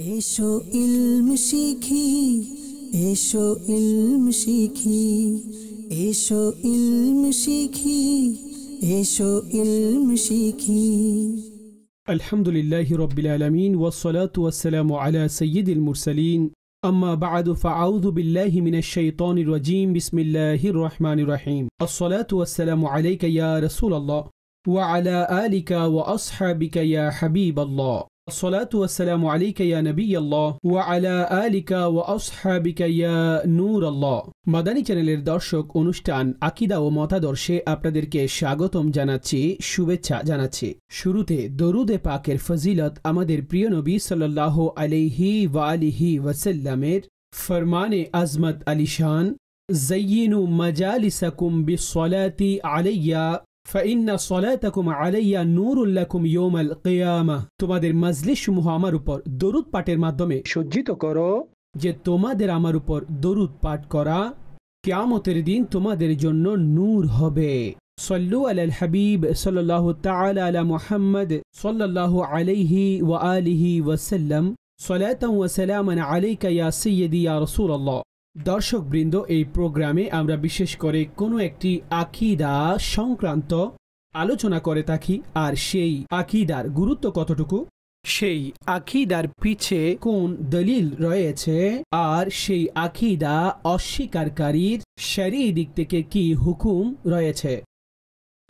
এসো ইলম শিখি, এসো ইলম শিখি, এসো ইলম শিখি, এসো ইলম শিখি। আলহামদুলিল্লাহি রাব্বিল আলামিন ওয়াসসালাতু ওয়াসসালামু আলা সাইয়্যিদিল মুরসালিন আম্মা বা'দু ফাআউযু বিল্লাহি মিনাশ শাইতানির রাজীম বিসমিল্লাহির রহমানির রহিম। আসসালাতু ওয়াসসালামু আলাইকা ইয়া রাসূলাল্লাহ ওয়া আলা আলিকা ওয়া আসহাবিকা ইয়া হাবিবাল্লাহ। আসসালাতু ওয়াসসালামু আলাইকা ইয়া নবিয়াল্লাহ ওয়া আলা আলিকা ওয়া আসহাবিকা ইয়া নূরাল্লাহ। মাদানী চ্যানেলের দর্শক, অনুষ্ঠান আকীদা ও মতাদর্শে আপনাদেরকে স্বাগতম জানাচ্ছি, শুভেচ্ছা জানাচ্ছি। শুরুতে দরুদে পাকের ফজিলত আমাদের প্রিয় নবী সাল্লাল্লাহু আলাইহি ওয়া আলিহি ওয়াসাল্লামের ফরমানে আজমত আলিশান, যায়্যিনু মাজালিসাকুম বিসসালাতি আলাইয়া ফাইন্না সলাতাকুম আলাইয়া নূরুল লাকুম ইয়াউমাল কিয়ামাহ। তোমাদের মজলিসসমূহ আমার উপর দরুদ পাঠের মাধ্যমে সজ্জিত করো, যে তোমাদের আমার উপর দরুদ পাঠ করা কিয়ামতের দিন তোমাদের জন্য নূর হবে। সাল্লু আলাল হাবিব সাল্লাল্লাহু তাআলা আলা মুহাম্মদ সাল্লাল্লাহু আলাইহি ওয়া আলিহি ওয়াসাল্লাম। সালাতান ওয়া সালামান আলাইকা ইয়া সাইয়্যিদি ইয়া রাসূলুল্লাহ। দর্শকবৃন্দ, এই প্রোগ্রামে আমরা বিশেষ করে কোনো একটি আকীদা সংক্রান্ত আলোচনা করে থাকি, আর সেই আকীদার গুরুত্ব কতটুকু, সেই আকীদার পিছে কোন দলিল রয়েছে, আর সেই আকীদা অস্বীকারীর শরঈ দিক থেকে কি হুকুম রয়েছে।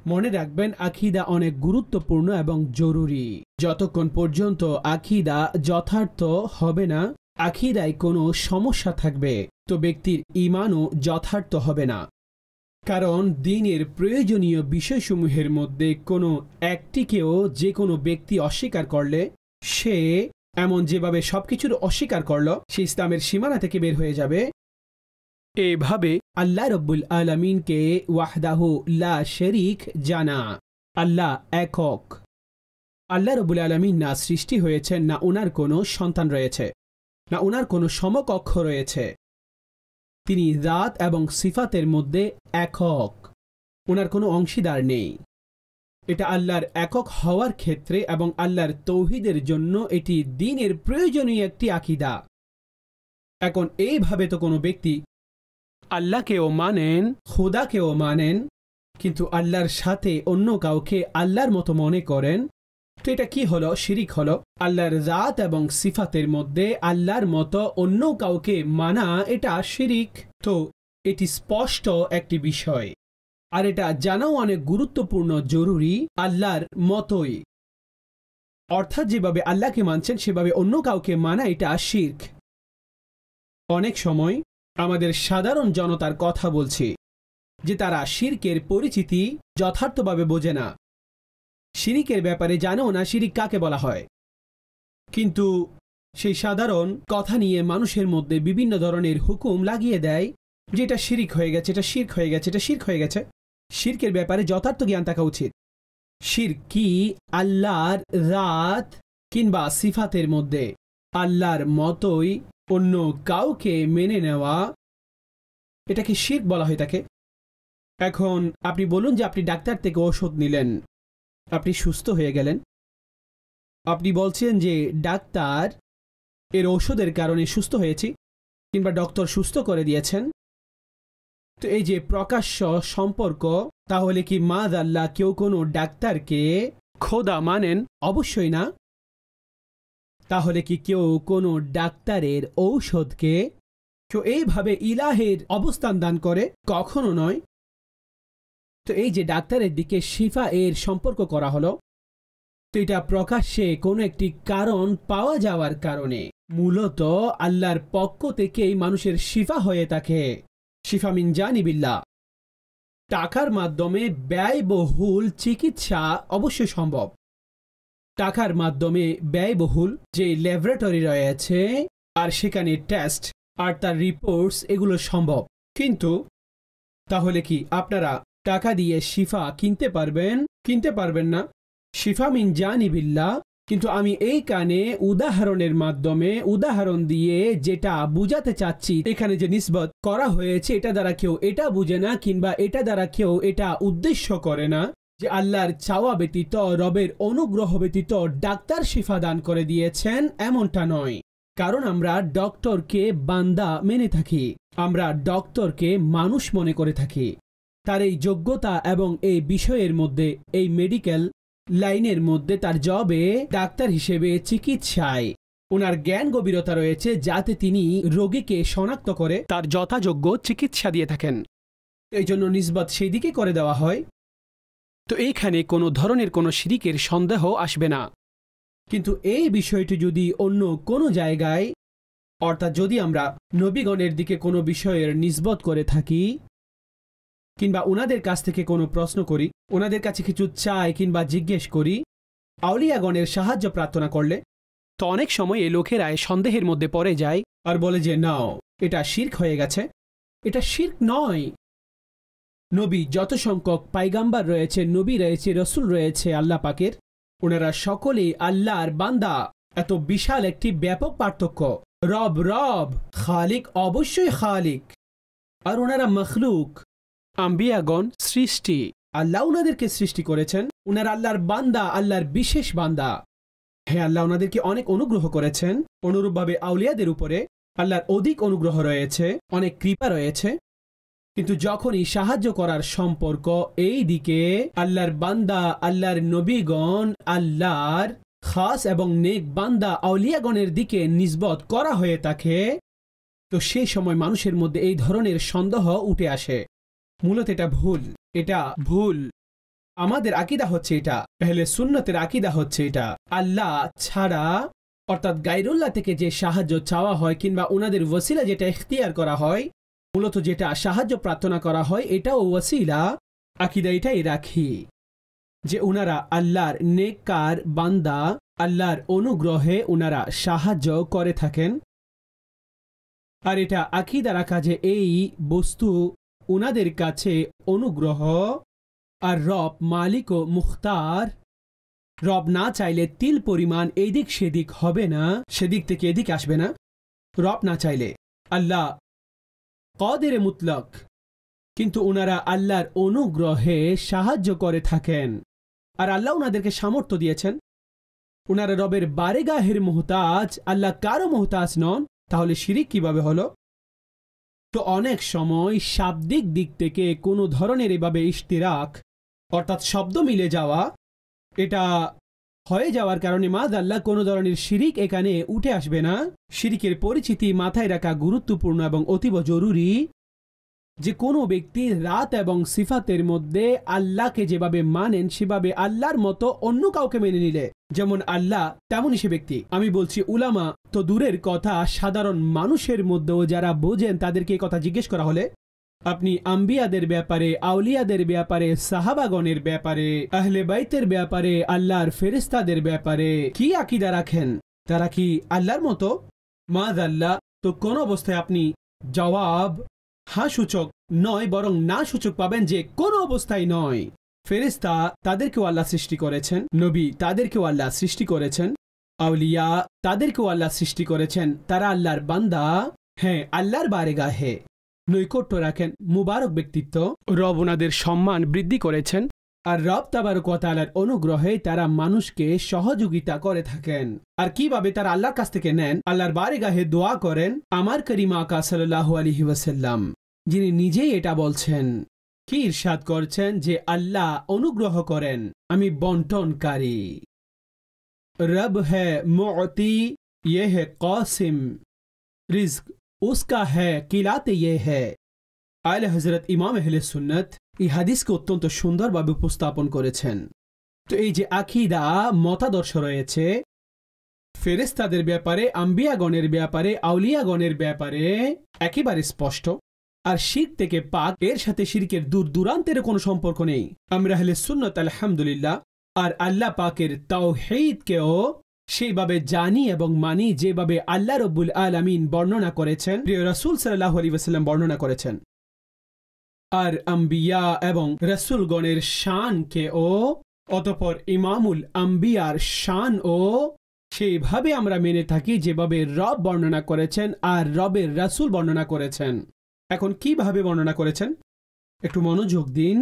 মনে রাখবেন, আকীদা অনেক গুরুত্বপূর্ণ এবং জরুরি। যতক্ষণ পর্যন্ত আকীদা যথার্থ হবে না, আকীদায় কোনো সমস্যা থাকবে, তো ব্যক্তির ঈমানও যথার্থ হবে না। কারণ দ্বীনের প্রয়োজনীয় বিষয়সমূহের মধ্যে কোনো একটিকেও যে কোনো ব্যক্তি অস্বীকার করলে, সে এমন যেভাবে সবকিছুর অস্বীকার করল, সে ইসলামের সীমানা থেকে বের হয়ে যাবে। এভাবে আল্লাহ রব্বুল আলামিনকে ওয়াহদাহু লা শরীক জানা, আল্লাহ একক। আল্লাহ রব্বুল আলামিন না সৃষ্টি হয়েছেন, না ওনার কোনো সন্তান রয়েছে, না ওনার কোনো সমকক্ষ রয়েছে। তিনি জাত এবং সিফাতের মধ্যে একক, ওনার কোনো অংশীদার নেই। এটা আল্লাহর একক হওয়ার ক্ষেত্রে এবং আল্লাহর তৌহিদের জন্য এটি দ্বীনের প্রয়োজনীয় একটি আকীদা। এখন এইভাবে তো কোনো ব্যক্তি আল্লাহকেও মানেন, খোদাকেও মানেন, কিন্তু আল্লাহর সাথে অন্য কাউকে আল্লাহর মতো মনে করেন, তো এটা কি হলো? শিরিক হলো। আল্লাহর জাত এবং সিফাতের মধ্যে আল্লাহর মতো অন্য কাউকে মানা, এটা শিরিক। তো এটি স্পষ্ট একটি বিষয়, আর এটা জানাও অনেক গুরুত্বপূর্ণ, জরুরি। আল্লাহর মতোই, অর্থাৎ যেভাবে আল্লাহকে মানছেন সেভাবে অন্য কাউকে মানা, এটা শিরক। অনেক সময় আমাদের সাধারণ জনতার কথা বলছি, যে তারা শিরকের পরিচিতি যথার্থভাবে বোঝে না, শিরিকের ব্যাপারে জানেও না শিরিক কাকে বলা হয়। কিন্তু সেই সাধারণ কথা নিয়ে মানুষের মধ্যে বিভিন্ন ধরনের হুকুম লাগিয়ে দেয়, যে এটা শিরিক হয়ে গেছে, এটা শিরক হয়ে গেছে, এটা শিরক হয়ে গেছে। শিরকের ব্যাপারে যথার্থ জ্ঞান থাকা উচিত। শিরক কি? আল্লাহর জাত কিংবা সিফাতের মধ্যে আল্লাহর মতোই অন্য কাউকে মেনে নেওয়া, এটাকে শিরক বলা হয় থাকে। এখন আপনি বলুন যে আপনি ডাক্তার থেকে ওষুধ নিলেন, আপনি সুস্থ হয়ে গেলেন, আপনি বলছেন যে ডাক্তার এর ওষুধের কারণে সুস্থ হয়েছি, কিংবা ডক্টর সুস্থ করে দিয়েছেন। তো এই যে প্রকাশ্য সম্পর্ক, তাহলে কি মাযআল্লাহ কেউ কোনো ডাক্তারকে খোদা মানেন? অবশ্যই না। তাহলে কি কেউ কোনো ডাক্তারের ঔষধকে কেউ এইভাবে ইলাহের অবস্থান দান করে? কখনো নয়। তো এই যে ডাক্তারের দিকে শিফা এর সম্পর্ক করা হলো, তো এটা প্রকাশ্যে কোনো একটি কারণ পাওয়া যাওয়ার কারণে, মূলত আল্লাহর পক্ষ থেকেই মানুষের শিফা হয়ে থাকে। শিফা মিন জানিবিল্লাহ। টাকার মাধ্যমে ব্যয়বহুল চিকিৎসা অবশ্যই সম্ভব। টাকার মাধ্যমে ব্যয়বহুল যে ল্যাবরেটরি রয়েছে, আর সেখানে টেস্ট আর তার রিপোর্টস, এগুলো সম্ভব। কিন্তু তাহলে কি আপনারা টাকা দিয়ে শিফা কিনতে পারবেন? কিনতে পারবেন না। শিফা মিন জানিবিল্লাহ। কিন্তু আমি এই কানে উদাহরণের মাধ্যমে, উদাহরণ দিয়ে যেটা বুঝাতে চাচ্ছি, এখানে যে নিসবত করা হয়েছে, এটা দ্বারা কেউ এটা বুঝে না, কিংবা এটা দ্বারা কেউ এটা উদ্দেশ্য করে না যে আল্লাহর চাওয়া ব্যতীত, রবের অনুগ্রহ ব্যতীত ডাক্তার শিফা দান করে দিয়েছেন, এমনটা নয়। কারণ আমরা ডক্টরকে বান্দা মেনে থাকি, আমরা ডক্টরকে মানুষ মনে করে থাকি। তার এই যোগ্যতা এবং এই বিষয়ের মধ্যে, এই মেডিকেল লাইনের মধ্যে তার জবে ডাক্তার হিসেবে চিকিৎসায় ওনার জ্ঞান গভীরতা রয়েছে, যাতে তিনি রোগীকে শনাক্ত করে তার যথাযোগ্য চিকিৎসা দিয়ে থাকেন। এই জন্য নিসবত সেই দিকে করে দেওয়া হয়। তো এইখানে কোনো ধরনের কোনো শিরিকের সন্দেহ আসবে না। কিন্তু এই বিষয়টি যদি অন্য কোনো জায়গায়, অর্থাৎ যদি আমরা নবীগণের দিকে কোনো বিষয়ের নিসবত করে থাকি, কিংবা ওনাদের কাছ থেকে কোনো প্রশ্ন করি, ওনাদের কাছে কিছু চাই কিংবা জিজ্ঞেস করি, আউলিয়াগণের সাহায্য প্রার্থনা করলে, তো অনেক সময় এই লোকেরাই সন্দেহের মধ্যে পড়ে যায় আর বলে যে নাও, এটা শিরক হয়ে গেছে। এটা শিরক নয়। নবী যত সংখ্যক পাইগাম্বার রয়েছে, নবী রয়েছে, রসুল রয়েছে আল্লাহ পাকের, ওনারা সকলেই আল্লাহর বান্দা। এত বিশাল একটি ব্যাপক পার্থক্য। রব রব, খালিক অবশ্যই খালিক, আর ওনারা মখলুক, আম্বিয়াগণ সৃষ্টি। আল্লাহ ওনাদেরকে সৃষ্টি করেছেন, ওনারা আল্লাহর বান্দা, আল্লাহর বিশেষ বান্দা। হ্যাঁ, আল্লাহ ওনাদেরকে অনেক অনুগ্রহ করেছেন। অনুরূপভাবে আউলিয়াদের উপরে আল্লাহর অধিক অনুগ্রহ রয়েছে, অনেক কৃপা রয়েছে। কিন্তু যখনই সাহায্য করার সম্পর্ক এই দিকে আল্লাহর বান্দা, আল্লাহর নবীগণ, আল্লাহর খাস এবং নেক বান্দা আউলিয়াগণের দিকে নিসবত করা হয়ে থাকে, তো সেই সময় মানুষের মধ্যে এই ধরনের সন্দেহ উঠে আসে। মূলত এটা ভুল, এটা ভুল। আমাদের আকীদা হচ্ছে এটা, আহলে সুন্নতের আকীদা হচ্ছে এটা। আল্লাহ ছাড়া, অর্থাৎ গায়রুল্লাহ থেকে যে সাহায্য চাওয়া হয় কিংবা ওনাদের ওয়াসিলা যেটা ইখতিয়ার করা হয়, মূলত যেটা সাহায্য প্রার্থনা করা হয়, এটাও ওয়াসিলা। আকীদা এটাই রাখি যে ওনারা আল্লাহর নেককার বান্দা, আল্লাহর অনুগ্রহে ওনারা সাহায্য করে থাকেন। আর এটা আকীদা রাখা যে এই বস্তু ওনাদের কাছে অনুগ্রহ, আর রব মালিক ও মুখতার। রব না চাইলে তিল পরিমাণ এদিক সেদিক হবে না, সেদিক থেকে এদিক আসবে না। রব না চাইলে আল্লাহ কাদের মুতলক, কিন্তু ওনারা আল্লাহর অনুগ্রহে সাহায্য করে থাকেন। আর আল্লাহ ওনাদেরকে সামর্থ্য দিয়েছেন। ওনারা রবের বারেগাহের মুহতাজ, আল্লাহ কারো মুহতাজ নন। তাহলে শিরিক কিভাবে হলো? তো অনেক সময় শাব্দিক দিক থেকে কোনো ধরনের এভাবে ইশতিরাক, অর্থাৎ শব্দ মিলে যাওয়া, এটা হয়ে যাওয়ার কারণে মাযআল্লাহ কোনো ধরনের শিরিক এখানে উঠে আসবে না। শিরিকের পরিচিতি মাথায় রাখা গুরুত্বপূর্ণ এবং অতীব জরুরি যে কোনো ব্যক্তি রাত এবং সিফাতের মধ্যে আল্লাহকে যেভাবে মানেন, সেভাবে আল্লাহর মতো অন্য কাউকে মেনে নিলে যেমন আল্লাহ, তেমনই সে ব্যক্তি। আমি বলছি উলামা তো দূরের কথা, সাধারণ মানুষের মধ্যেও যারা বোঝেন তাদেরকে এই কথা জিজ্ঞেস করা হলে, আপনি আম্বিয়াদের ব্যাপারে, আউলিয়াদের ব্যাপারে, সাহাবাগণের ব্যাপারে, আহলে বাইতের ব্যাপারে, আল্লাহর ফেরেশতাদের ব্যাপারে কি আকীদা রাখেন? তারা কি আল্লাহর মতো? মাযআল্লাহ। তো কোন অবস্থায় আপনি জবাব হ্যাঁ সূচক নয়, বরং না সূচক পাবেন যে কোনো অবস্থায় নয়। ফেরেশতা তাদেরকেও আল্লাহ সৃষ্টি করেছেন, নবী তাদেরকেও আল্লাহ সৃষ্টি করেছেন, আউলিয়া তাদেরকেও আল্লাহ সৃষ্টি করেছেন। তারা আল্লাহর বান্দা, হ্যাঁ আল্লাহর বারেগাহে নৈকট্য রাখেন, মুবারক ব্যক্তিত্ব। রব ওনাদের সম্মান বৃদ্ধি করেছেন, আর রব তাবারক ওয়া তাআলার অনুগ্রহে তারা মানুষকে সহযোগিতা করে থাকেন। আর কিভাবে তারা আল্লাহর কাছ থেকে নেন? আল্লাহর বারেগাহে দোয়া করেন। আমার করিম আকা সাল্লাল্লাহু আলাইহি ওয়াসাল্লাম যিনি নিজেই এটা বলছেন, কি ইরশাদ করছেন যে আল্লাহ অনুগ্রহ করেন, আমি বন্টনকারী। রব হ্যায় মুഅতি, ইয়ে হ্যায় কাসিম, রিজক उसका है किलाते ये है। আলে হযরত ইমাম আহলে সুন্নাত এই হাদিসকে অত্যন্ত সুন্দরভাবে উপস্থাপন করেছেন। তো এই যে আকীদা মতাদর্শ রয়েছে ফেরেশতাদের ব্যাপারে, আম্বিয়াগণের ব্যাপারে, আউলিয়াগণের ব্যাপারে একেবারে স্পষ্ট। আর শিরক থেকে পাক, এর সাথে শিরকের দূর দূরান্তের কোনো সম্পর্ক নেই। আমরা আহলে সুন্নাত আলহামদুলিল্লাহ আর আল্লাহ পাকের তাওহীদকেও সেইভাবে জানি এবং মানি যেভাবে আল্লাহ রব্বুল আলামিন বর্ণনা করেছেন, প্রিয় রাসূল সাল্লাল্লাহু আলাইহি ওয়াসাল্লাম বর্ণনা করেছেন। আর আম্বিয়া এবং রাসূলগণের শানকেও, অতঃপর ইমামুল আম্বিয়ার শানও সেইভাবে আমরা মেনে থাকি যেভাবে রব বর্ণনা করেছেন আর রবের রাসূল বর্ণনা করেছেন। এখন কিভাবে বর্ণনা করেছেন একটু মনোযোগ দিন।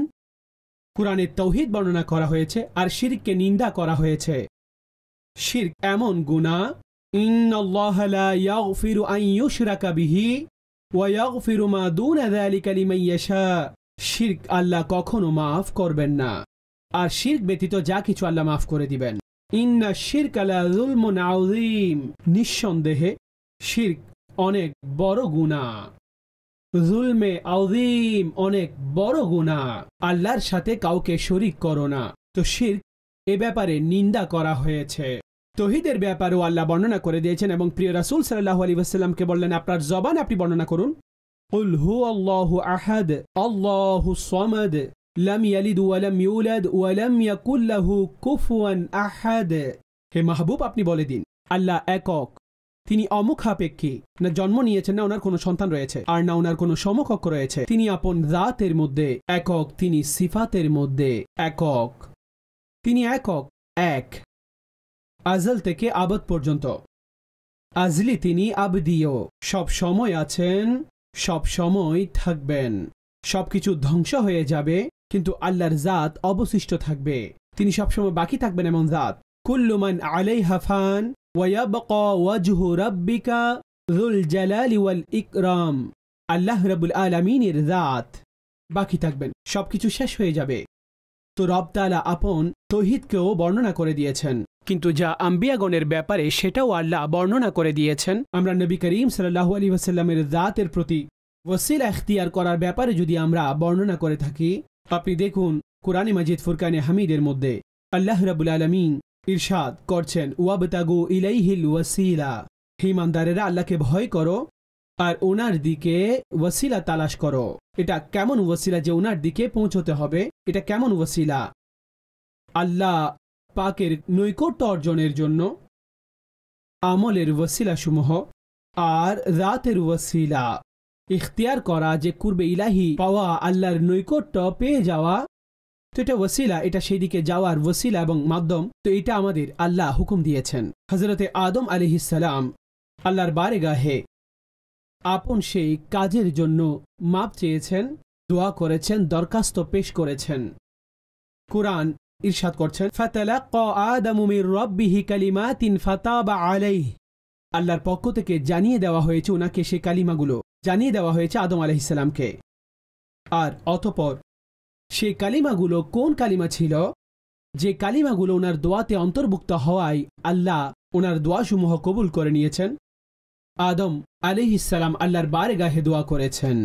কুরআনে তাওহীদ বর্ণনা করা হয়েছে আর শিরককে নিন্দা করা হয়েছে। শিরক এমন গুনাহ ইন্নাল্লাহা লা ইয়াগফিরু আন ইউশরাকা বিহি ওয়া ইয়াগফিরু মা দুনা যালিকা লিমান ইয়াশা। শিরক আল্লাহ কখনো মাফ করবেন না, আর শিরক ব্যতীত যা কিছু আল্লাহ মাফ করে দিবেন। ইন্না শিরকা লা যুলমুন আযীম, নিঃসন্দেহে শিরক অনেক বড় গুনাহ। যুলমে আযীম, অনেক বড় গুনাহ। আল্লাহর সাথে কাউকে শরীক করো না। তো শিরক এ ব্যাপারে নিন্দা করা হয়েছে। তৌহিদের ব্যাপারেও আল্লাহ বর্ণনা করে দিয়েছেন এবং প্রিয় রাসূল সাল্লাল্লাহু আলাইহি ওয়াসাল্লামকে বললেন, আপনার জবানে আপনি বর্ণনা করুন, কুল হুয়াল্লাহু আহাদ আল্লাহুস সামাদ লাম ইয়ালিদ ওয়া লাম ইউলাদ ওয়া লাম ইয়াকুল লাহু কুফুয়ান আহাদ। হে মাহবুব, আপনি বলে দিন, আল্লাহ একক, তিনি অমুখাপেক্ষী, না জন্ম নিয়েছেন, না ওনার কোনো সন্তান রয়েছে, আর না ওনার কোনো সমকক্ষ রয়েছে। তিনি আপন জাতের মধ্যে একক, তিনি সিফাতের মধ্যে একক। তিনি একক, এক, আজল থেকে আবদ পর্যন্ত। আজলি তিনি আবদীয়, সব সময় আছেন, সব সময় থাকবেন। সবকিছু ধ্বংস হয়ে যাবে, কিন্তু আল্লাহর জাত অবশিষ্ট থাকবে, তিনি সবসময় বাকি থাকবেন এমন জাত। কুল্লু মান আলাইহা ফান ওয়া ইয়াবকা ওয়াজহু রাব্বিকা যুল জালালি ওয়াল ইকরাম। আল্লাহ রাব্বুল আলামিনের জাত বাকি থাকবেন, সবকিছু শেষ হয়ে যাবে। তো রব তাআলা আপন তৌহিদকেও বর্ণনা করে দিয়েছেন, কিন্তু যা আম্বিয়াগণের ব্যাপারে সেটাও আল্লাহ বর্ণনা করে দিয়েছেন। আমরা নবী করিম সাল্লাল্লাহু আলাইহি ওয়াসাল্লামের জাতের প্রতি ওসিলা ইখতিয়ার করার ব্যাপারে যদি আমরা বর্ণনা করে থাকি, আপনি দেখুন কুরআনে মাজিদ ফুরকানে হামিদের মধ্যে আল্লাহ রাব্বুল আলামিন ইরশাদ করছেন, ওয়াবতাগু ইলাইহিল ওয়াসিলা। হে ইমানদারেরা, আল্লাহকে ভয় করো আর ওনার দিকে ওয়াসিলা তালাশ করো। এটা কেমন ওয়াসিলা যে ওনার দিকে পৌঁছতে হবে? এটা কেমন ওয়াসিলা? আল্লাহ পাকের নৈকট্য অর্জনের জন্য আমলের ওয়াসিলা সমূহ আর রাতের ওয়াসিলা ইখতিয়ার করা, যে কুরবে ইলাহি পাওয়া, আল্লাহর নৈকট্য পেয়ে যাওয়া, তো এটা ওয়াসিলা, এটা সেই দিকে যাওয়ার ওয়াসিলা এবং মাধ্যম। তো এটা আমাদের আল্লাহ হুকুম দিয়েছেন। হযরতে আদম আলাইহিস সালাম আল্লাহর বারগাহে আপন সেই কাজের জন্য মাপ চেয়েছেন, দোয়া করেছেন, দরখাস্ত পেশ করেছেন। কুরআন ইরশাদ করছেন, ফাতালাক্কা আদামু মির রাব্বিহি কালিমাতিন ফাতাবা আলাইহি। আল্লাহর পক্ষ থেকে জানিয়ে দেওয়া হয়েছে ওনাকে, সেই কালিমাগুলো জানিয়ে দেওয়া হয়েছে আদম আলাইহিস সালামকে। আর অতঃপর সেই কালিমাগুলো কোন কালিমা ছিল? যে কালিমাগুলো ওনার দোয়াতে অন্তর্ভুক্ত হওয়ায় আল্লাহ ওনার দোয়াসমূহ কবুল করে নিয়েছেন। আদম আলাইহিস সালাম আল্লাহর বারগাহে দোয়া করেছেন,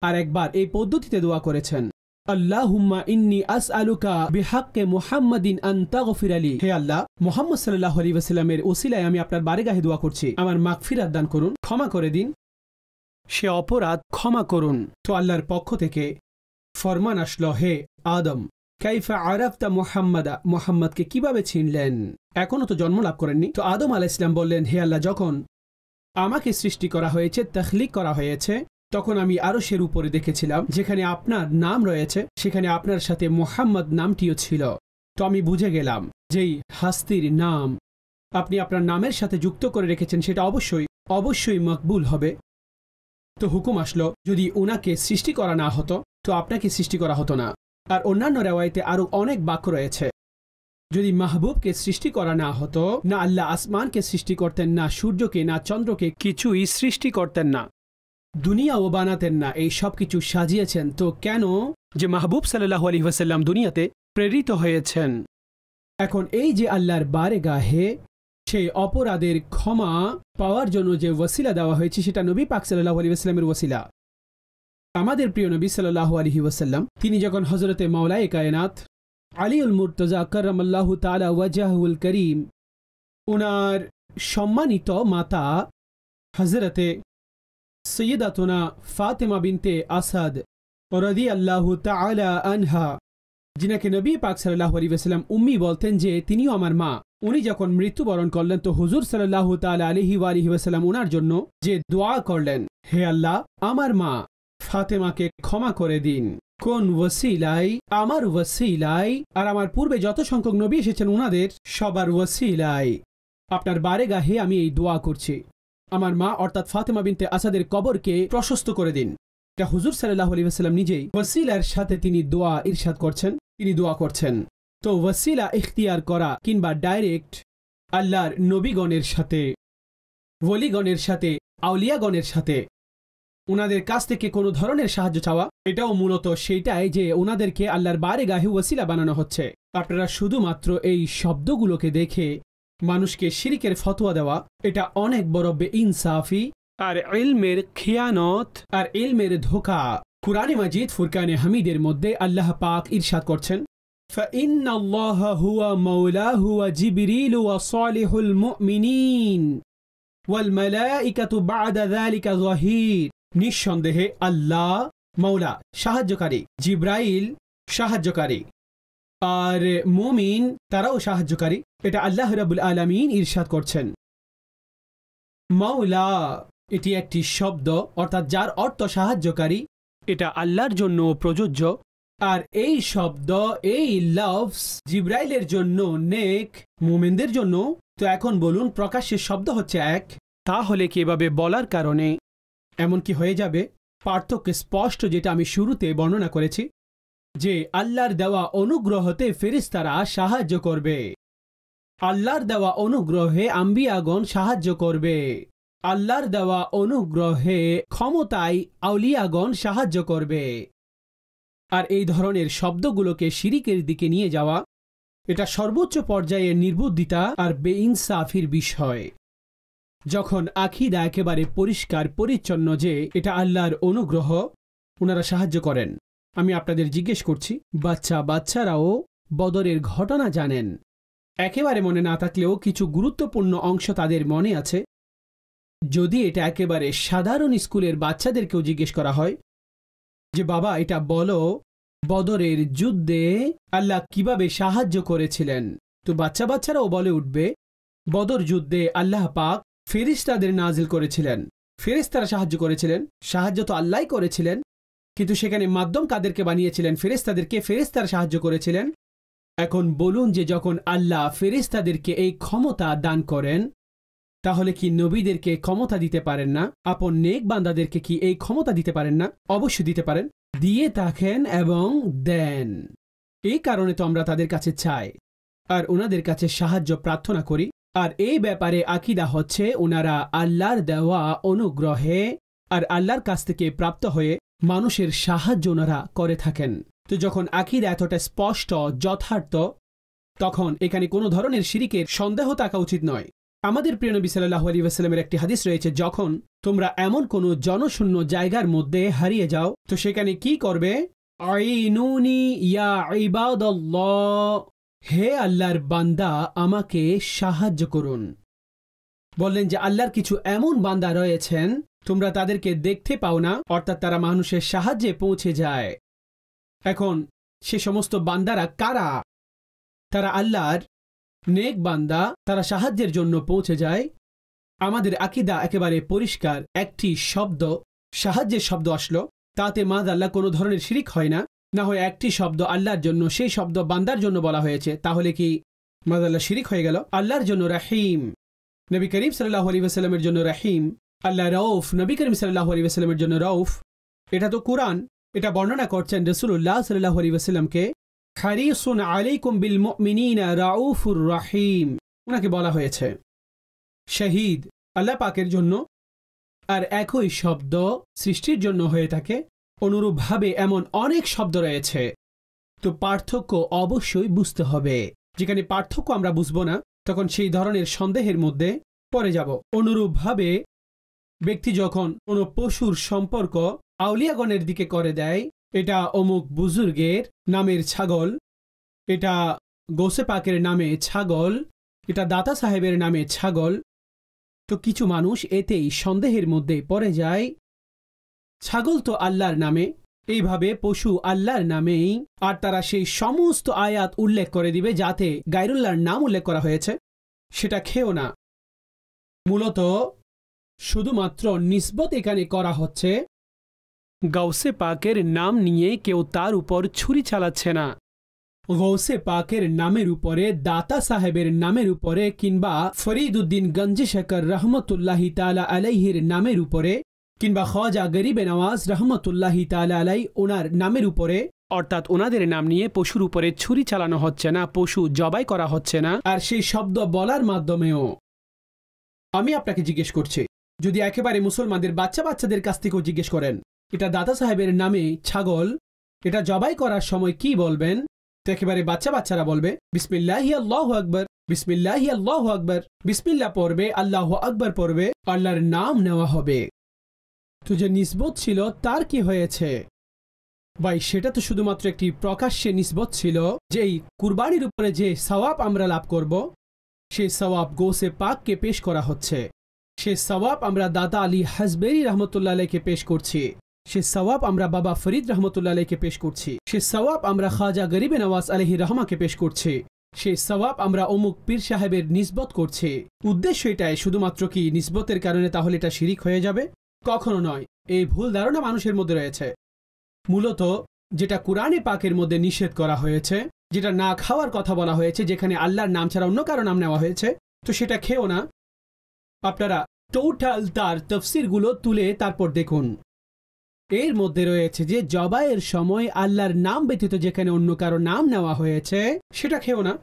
আর একবার এই পদ্ধতিতে দোয়া করেছেন, আল্লাহুম্মা ইন্নী আসআলুকা বিহাক্কি মুহাম্মাদিন আন তাগফির লি। হে আল্লাহ, মুহাম্মদ সাল্লাল্লাহু আলাইহি ওয়াসাল্লামের ওসিলায় আমি আপনার বারগাহে দোয়া করছি, আমার মাগফিরাত দান করুন, ক্ষমা করে দিন, সে অপরাধ ক্ষমা করুন। তো আল্লাহর পক্ষ থেকে ফরমান আসলো, হে আদম, কাইফা আরাফতা মুহাম্মাদা, মুহাম্মদকে কিভাবে চিনলেন? এখনো তো জন্ম লাভ করেননি। তো আদম আলাইহিস সালাম বললেন, হে আল্লাহ, যখন আমাকে সৃষ্টি করা হয়েছে, তাখলিক করা হয়েছে, তখন আমি আরশের উপরে দেখেছিলাম যেখানে আপনার নাম রয়েছে, সেখানে আপনার সাথে মুহাম্মদ নামটিও ছিল। তো আমি বুঝে গেলাম যেই হাস্তির নাম আপনি আপনার নামের সাথে যুক্ত করে রেখেছেন সেটা অবশ্যই মকবুল হবে। তো হুকুম আসলো, যদি ওনাকে সৃষ্টি করা না হতো তো আপনাকে সৃষ্টি করা হতো না। আর অন্যান্য রেওয়ায়েতে আরো অনেক বাক্য রয়েছে, যদি মাহবুবকে সৃষ্টি করা না হতো, না আল্লাহ আসমানকে সৃষ্টি করতেন, না সূর্যকে, না চন্দ্রকে, কিছুই সৃষ্টি করতেন না, দুনিয়াও বানাতেন না। এই সব কিছু সাজিয়েছেন তো কেন? যে মাহবুব সাল্লাল্লাহু আলাইহি ওয়াসাল্লাম দুনিয়াতে প্রেরিত হয়েছেন। এখন এই যে আল্লাহর বারগাহে সেই অপরাধের ক্ষমা পাওয়ার জন্য যে ওয়াসিলা দেওয়া হয়েছে, সেটা নবী পাক সাল্লাল্লাহু আলাইহি ওয়াসাল্লামের ওয়াসিলা। আমাদের প্রিয় নবী সাল্লাল্লাহু আলাইহি ওয়াসাল্লাম, তিনি যখন হযরতে মাওলায়ে কায়নাত আলীউল মুর্তজা কাররামাল্লাহু তাআলা ওয়াজহুল করিম, ওনার সম্মানিত মাতা হযরতে সৈয়দাতুনা ফাতেমা বিনতে আসাদ রাদিয়াল্লাহু তাআলা আনহা, যিনাকে নবী পাক সাল্লাল্লাহু আলাইহি ওয়াসাল্লাম উম্মি বলতেন, যে তিনিও আমার মা, উনি যখন মৃত্যুবরণ করলেন, তো হুজুর সাল্লাল্লাহু তাআলা আলাইহি ওয়াসাল্লাম ওনার জন্য যে দোয়া করলেন, হে আল্লাহ, আমার মা ফাতেমাকে ক্ষমা করে দিন। কোন ওয়াসিলায়? আমার ওয়াসিলায়, আর আমার পূর্বে যত সংখ্যক নবী এসেছেন ওনাদের সবার ওয়াসিলায় আপনার বারগাহে আমি এই দোয়া করছি, আমার মা অর্থাৎ ফাতেমা বিনতে আসাদের কবরকে প্রশস্ত করে দিন। এটা হুজুর সাল্লাল্লাহু আলাইহি ওয়াসাল্লাম নিজেই ওয়াসিলার সাথে তিনি দোয়া ইরশাদ করছেন, তিনি দোয়া করছেন। তো ওয়াসিলা ইখতিয়ার করা কিংবা ডাইরেক্ট আল্লাহর নবীগণের সাথে ওলিগণের সাথে, আউলিয়াগণের সাথে ওনাদের কাছ থেকে কোনো ধরনের সাহায্য চাওয়া, এটাও মূলত সেইটাই যে ওনাদেরকে আল্লাহর বারগাহে ওসিলা বানানো হচ্ছে। আপনারা শুধুমাত্র এই শব্দগুলোকে দেখে মানুষকে শিরকের ফতোয়া দেওয়া, এটা অনেক বড় বেইনসাফি আর ইলমের খিয়ানত আর ইলমের ধোঁকা। কুরআনে মাজিদ ফুরকানে হামিদের মধ্যে আল্লাহ পাক ইরশাদ করছেন, فَإِنَّ اللَّهَ هُوَ مَوْلَاهُ وَجِبْرِيلُ وَصَالِحُ الْمُؤْمِنِينَ وَالْمَلَائِكَةُ بَعْدَ ذَلِكَ ظَهِيرٌ। নিঃসন্দেহে আল্লাহ মাওলা সাহায্যকারী, জিব্রাইল সাহায্যকারী, আর মুমিন তারাও সাহায্যকারী। এটা আল্লাহ রাব্বুল আলামিন ইরশাদ করছেন। মাওলা এটি একটি শব্দ, অর্থাৎ যার অর্থ সাহায্যকারী, এটা আল্লাহর জন্য প্রযোজ্য। আর এই শব্দ, এই লফজ জিব্রাইলের জন্য নেক, মুমিনদের জন্য। তো এখন বলুন, প্রকাশ্যের শব্দ হচ্ছে এক, তাহলে কি এভাবে বলার কারণে এমন কি হয়ে যাবে? পার্থক্য স্পষ্ট, যেটা আমি শুরুতে বর্ণনা করেছি, যে আল্লাহর দেওয়া অনুগ্রহতে ফেরেশতারা সাহায্য করবে, আল্লাহর দেওয়া অনুগ্রহে আম্বিয়াগণ সাহায্য করবে, আল্লাহর দেওয়া অনুগ্রহে ক্ষমতায় আউলিয়াগণ সাহায্য করবে। আর এই ধরনের শব্দগুলোকে শিরিকের দিকে নিয়ে যাওয়া, এটা সর্বোচ্চ পর্যায়ের নির্বুদ্ধিতা আর বেইনসাফির বিষয়। যখন আকীদা একেবারে পরিষ্কার পরিচ্ছন্ন যে এটা আল্লাহর অনুগ্রহ, ওনারা সাহায্য করেন। আমি আপনাদের জিজ্ঞেস করছি, বাচ্চারাও বদরের ঘটনা জানেন, একেবারে মনে না থাকলেও কিছু গুরুত্বপূর্ণ অংশ তাদের মনে আছে। যদি এটা একেবারে সাধারণ স্কুলের বাচ্চাদেরকেও জিজ্ঞেস করা হয় যে বাবা এটা বলো, বদরের যুদ্ধে আল্লাহ কিভাবে সাহায্য করেছিলেন, তো বাচ্চারাও বলে উঠবে, বদর যুদ্ধে আল্লাহ পাক ফেরেশতাদের নাজিল করেছিলেন, ফেরেশতারা সাহায্য করেছিলেন। সাহায্য তো আল্লাহই করেছিলেন, কিন্তু সেখানে মাধ্যম কাদেরকে বানিয়েছিলেন? ফেরেশতাদেরকে। ফেরেশতারা সাহায্য করেছিলেন। এখন বলুন যে যখন আল্লাহ ফেরেশতাদেরকে এই ক্ষমতা দান করেন, তাহলে কি নবীদেরকে ক্ষমতা দিতে পারেন না? আপন নেক বান্দাদেরকে কি এই ক্ষমতা দিতে পারেন না? অবশ্যই দিতে পারেন, দিয়ে থাকেন এবং দেন। এই কারণে তো আমরা তাদের কাছে চাই আর ওনাদের কাছে সাহায্য প্রার্থনা করি। আর এই ব্যাপারে আকীদা হচ্ছে ওনারা আল্লাহর দেওয়া অনুগ্রহে আর আল্লাহর কাছ থেকে প্রাপ্ত হয়ে মানুষের সাহায্য ওনারা করে থাকেন। তো যখন আকীদা এতটা স্পষ্ট, যথার্থ, তখন এখানে কোনো ধরনের শিরিকের সন্দেহ থাকা উচিত নয়। আমাদের প্রিয় নবী সাল্লাল্লাহু আলাইহি ওয়াসাল্লামের একটি হাদিস রয়েছে, যখন তোমরা এমন কোনো জনশূন্য জায়গার মধ্যে হারিয়ে যাও, তো সেখানে কি করবে? আইনুনি ইয়া ইবাদাল্লাহ, হে আল্লাহর বান্দা আমাকে সাহায্য করুন। বললেন যে আল্লাহর কিছু এমন বান্দা রয়েছেন, তোমরা তাদেরকে দেখতে পাও না, অর্থাৎ তারা মানুষের সাহায্যে পৌঁছে যায়। এখন সে সমস্ত বান্দারা কারা? তারা আল্লাহর নেক বান্দা, তারা সাহায্যের জন্য পৌঁছে যায়। আমাদের আকীদা একেবারে পরিষ্কার, একটি শব্দ, সাহায্যের শব্দ আসলো, তাতে মাযআল্লাহ কোনো ধরনের শিরিক হয় না। না হয় একটি শব্দ আল্লাহর জন্য, সেই শব্দ বান্দার জন্য বলা হয়েছে, তাহলে কি মাযআল্লাহ শিরিক হয়ে গেল? আল্লাহর জন্য রহিম, নবী করিম সাল্লাল্লাহু আলাইহি ওয়াসাল্লামের জন্য রহিম। আল্লাহ রউফ, নবী করিম সাল্লাল্লাহু আলাইহি ওয়াসাল্লামের জন্য রউফ। এটা তো কুরআন, এটা বর্ণনা করছেন রাসূলুল্লাহ সাল্লাল্লাহু আলাইহি ওয়াসাল্লামকে, হারিসুন আলাইকুম বিল মুমিনিনা রাউফুর রহিম। ওনাকে বলা হয়েছে শহীদ আল্লাহ পাকের জন্য, আর একই শব্দ সৃষ্টির জন্য হয়ে থাকে। অনুরূপভাবে এমন অনেক শব্দ রয়েছে। তো পার্থক্য অবশ্যই বুঝতে হবে। যেখানে পার্থক্য আমরা বুঝবো না, তখন সেই ধরনের সন্দেহের মধ্যে পড়ে যাব। অনুরূপভাবে ব্যক্তি যখন কোনো পশুর সম্পর্ক আউলিয়াগণের দিকে করে দেয়, এটা অমুক বুজুর্গের নামের ছাগল, এটা গৌসে পাকের নামে ছাগল, এটা দাতা সাহেবের নামে ছাগল, তো কিছু মানুষ এতেই সন্দেহের মধ্যে পড়ে যায়। ছাগল তো আল্লাহর নামে, এইভাবে পশু আল্লাহর নামেই, আর তারা সেই সমস্ত আয়াত উল্লেখ করে দিবে যাতে গায়রুল্লাহর নাম উল্লেখ করা হয়েছে, সেটা খেও না। মূলত শুধুমাত্র নিসবত এখানে করা হচ্ছে, গৌসে পাকের নাম নিয়ে কেউ তার উপর ছুরি চালাচ্ছে না। গৌসে পাকের নামের উপরে, দাতা সাহেবের নামের উপরে, কিংবা ফরিদউদ্দিন গঞ্জ শেখর রহমতুল্লাহি তাআলা আলাইহির নামের উপরে, কিংবা খাজা গরিবে নওয়াজ রহমতুল্লাহি তাআলা আলাই ওনার নামের উপরে, অর্থাৎ ওনাদের নাম নিয়ে পশুর উপরে ছুরি চালানো হচ্ছে না, পশু জবাই করা হচ্ছে না। আর সেই শব্দ বলার মাধ্যমেও আমি আপনাকে জিজ্ঞেস করছি, যদি একেবারে মুসলমানদের বাচ্চাদের কাছ থেকেও জিজ্ঞেস করেন এটা দাদা সাহেবের নামে ছাগল, এটা জবাই করার সময় কি বলবেন, তো একেবারে বাচ্চারা বলবে বিসমিল্লাহি আল্লাহু আকবার, বিসমিল্লাহি আল্লাহু আকবার, বিসমিল্লাহ পড়বে, আল্লাহু আকবার পড়বে, আল্লাহর নাম নেওয়া হবে। তো যে নিসবত ছিল তার কি হয়েছে ভাই? সেটা তো শুধুমাত্র একটি প্রকাশ্যে নিসবত ছিল, যে এই কুরবানির উপরে যে সওয়াব আমরা লাভ করব, সেই সওয়াব গোসে পাককে পেশ করা হচ্ছে। সে সওয়াব আমরা দাদা আলী হাজবেরি রহমতুল্লাহ আলাইকে পেশ করছি, সে সওয়াব আমরা বাবা ফরিদ রহমতুল্লাহ আলাইকে পেশ করছি, সে সওয়াব আমরা খাজা গরিবে নওয়াজ আলাইহি রহমাকে পেশ করছি, সেই সওয়াব আমরা অমুক পীর সাহেবের নিসবত করছি। উদ্দেশ্য এটাই শুধুমাত্র কি নিসবতের কারণে তাহলে এটা শিরিক হয়ে যাবে? কখনো নয়। এই ভুল ধারণা মানুষের মধ্যে রয়েছে। মূলত যেটা কুরআনে পাকের মধ্যে নিষেধ করা হয়েছে, যেটা না খাওয়ার কথা বলা হয়েছে, যেখানে আল্লাহর নাম ছাড়া অন্য কারো নাম নেওয়া হয়েছে, তো সেটা খেও না। আপনারা টোটাল তার তফসিরগুলো তুলে তারপর দেখুন। এর মধ্যে রয়েছে যে জবাইয়ের সময় আল্লাহর নাম ব্যতীত যেখানে অন্য কারো নাম নেওয়া হয়েছে সেটা খেও না।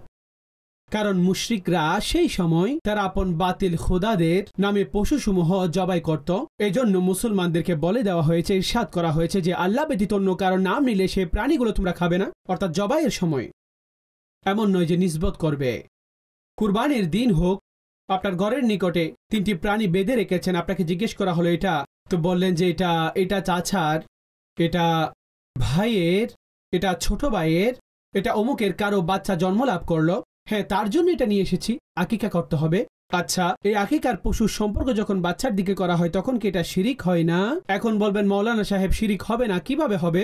কারণ মুশরিকরা সেই সময় তারা আপন বাতিল খোদাদের নামে পশুসমূহ জবাই করত। এজন্য মুসলমানদেরকে বলে দেওয়া হয়েছে, ইরশাদ করা হয়েছে যে আল্লাহ ব্যতীত অন্য কারো নাম নিলে সে প্রাণীগুলো তোমরা খাবে না, অর্থাৎ জবাইয়ের সময়। এমন নয় যে নিসবত করবে। কুরবানির দিন হোক, আপনার ঘরের নিকটে 3টি প্রাণী বেঁধে রেখেছেন, আপনাকে জিজ্ঞেস করা হলো এটা, তো বললেন যে এটা চাচার, এটা ভাইয়ের, এটা ছোট ভাইয়ের, এটা অমুকের কারো বাচ্চা জন্ম লাভ করলো, হ্যাঁ তার জন্য এটা নিয়ে এসেছি, আকিকা করতে হবে। আচ্ছা, এই আকিকার পশুর সম্পর্ক যখন বাচ্চার দিকে করা হয় তখন কি এটা শিরিক হয় না? এখন বলবেন মৌলানা সাহেব শিরিক হবে না, কিভাবে হবে?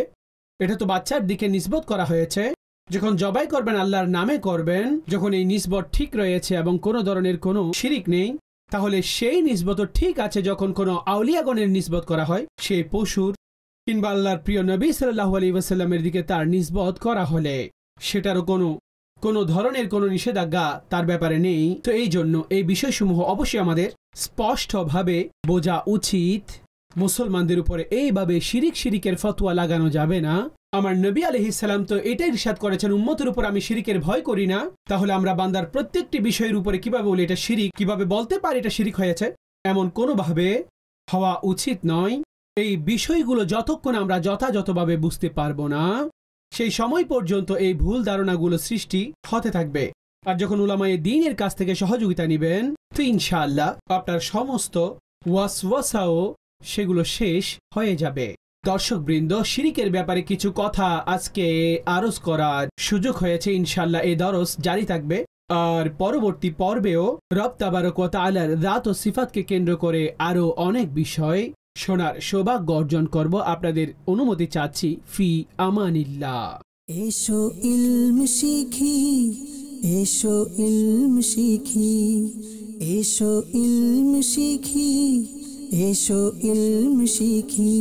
এটা তো বাচ্চার দিকে নিসবত করা হয়েছে। যখন জবাই করবেন আল্লাহর নামে করবেন, যখন এই নিসবত ঠিক রয়েছে এবং কোনো ধরনের কোনো শিরিক নেই, তাহলে সেই নিসবত ঠিক আছে। যখন কোনো আউলিয়াগণের নিসবত করা হয়, সেই পশুর কিংবা আল্লাহর প্রিয় নবী সাল্লাল্লাহু আলাইহি ওয়াসাল্লামের দিকে তার নিসবত করা হলে সেটারও কোনো ধরনের কোনো নিষেধাজ্ঞা তার ব্যাপারে নেই। তো এই জন্য এই বিষয়সমূহ অবশ্যই আমাদের স্পষ্টভাবে বোঝা উচিত। মুসলমানদের উপরে এইভাবে শিরিকের ফতোয়া লাগানো যাবে না। আমার নবী আলাইহিস সালাম তো এটাই ইরশাদ করেছেন, উম্মতের উপর আমি শিরিকের ভয় করি না। তাহলে আমরা বান্দার প্রত্যেকটি বিষয়ের উপরে কিভাবে বলি এটা শিরিক, কিভাবে বলতে পারি এটা শিরিক হয়েছে? এমন কোনোভাবে হওয়া উচিত নয়। এই বিষয়গুলো যতক্ষণ আমরা যথাযথভাবে বুঝতে পারবো না, সেই সময় পর্যন্ত এই ভুল ধারণাগুলো সৃষ্টি হতে থাকবে। আর যখন উলামায়ে দ্বীনের কাছ থেকে সহযোগিতা নেবেন, তো ইনশাআল্লাহ আপনার সমস্ত ওয়াসওয়াসাও সেগুলো শেষ হয়ে যাবে। দর্শকবৃন্দ, শিরিকের ব্যাপারে কিছু কথা আজকে আরজ করার সুযোগ হয়েছে। ইনশাআল্লাহ এই দরস জারি থাকবে। আর পরবর্তী পর্বেও রব তাবারক ওয়া তাআলার যাত ও সিফাতকে কেন্দ্র করে আরো অনেক বিষয় শোনার সৌভাগ্য অর্জন করব। আপনাদের অনুমতি চাচ্ছি। ফি আমানিল্লাহ। এসো ইলম শিখি, এসো ইলম শিখি, এসো ইলম শিখি, এসো ইলম শিখি।